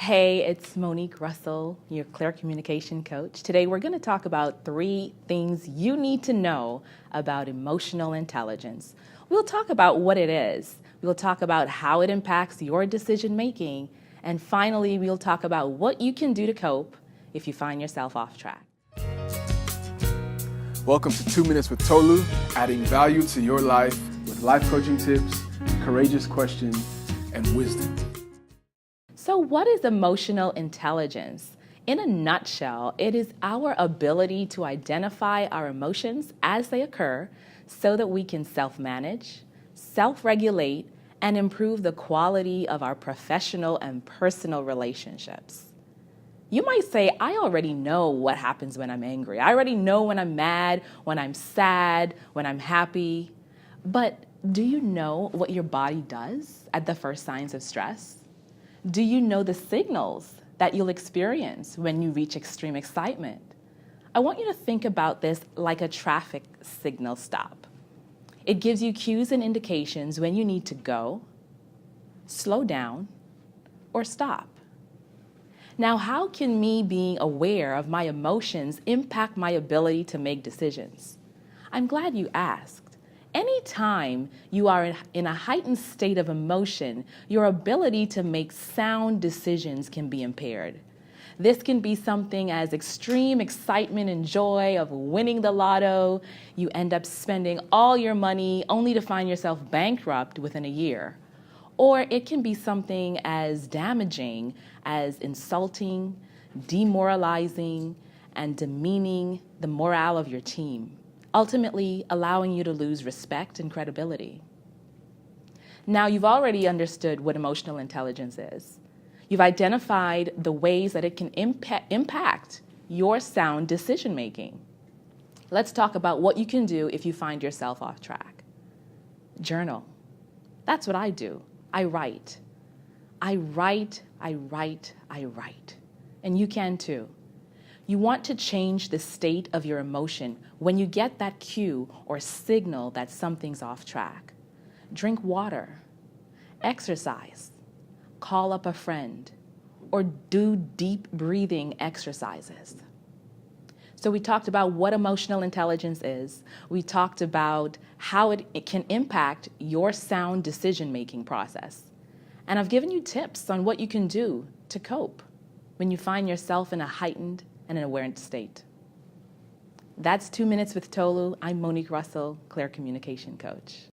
Hey, it's Monique Russell, your clear communication coach. Today we're going to talk about 3 things you need to know about emotional intelligence. We'll talk about what it is. We'll talk about how it impacts your decision making. And finally, we'll talk about what you can do to cope if you find yourself off track. Welcome to 2 Minutes with Tolu, adding value to your life with life coaching tips, courageous questions, and wisdom. So what is emotional intelligence? In a nutshell, it is our ability to identify our emotions as they occur so that we can self-manage, self-regulate, and improve the quality of our professional and personal relationships. You might say, I already know what happens when I'm angry. I already know when I'm mad, when I'm sad, when I'm happy. But do you know what your body does at the first signs of stress? Do you know the signals that you'll experience when you reach extreme excitement? I want you to think about this like a traffic signal stop. It gives you cues and indications when you need to go, slow down, or stop. Now, how can me being aware of my emotions impact my ability to make decisions? I'm glad you asked. Anytime you are in a heightened state of emotion, your ability to make sound decisions can be impaired. This can be something as extreme excitement and joy of winning the lotto. You end up spending all your money only to find yourself bankrupt within a year. Or it can be something as damaging as insulting, demoralizing, and demeaning the morale of your team, ultimately allowing you to lose respect and credibility. Now, you've already understood what emotional intelligence is. You've identified the ways that it can impact your sound decision-making. Let's talk about what you can do if you find yourself off track. Journal. That's what I do. I write. I write. And you can too. You want to change the state of your emotion when you get that cue or signal that something's off track. Drink water, exercise, call up a friend, or do deep breathing exercises. So we talked about what emotional intelligence is. We talked about how it can impact your sound decision-making process. And I've given you tips on what you can do to cope when you find yourself in a heightened and an aware state. That's 2 Minutes with Tolu. I'm Monique Russell, Clear Communication Coach.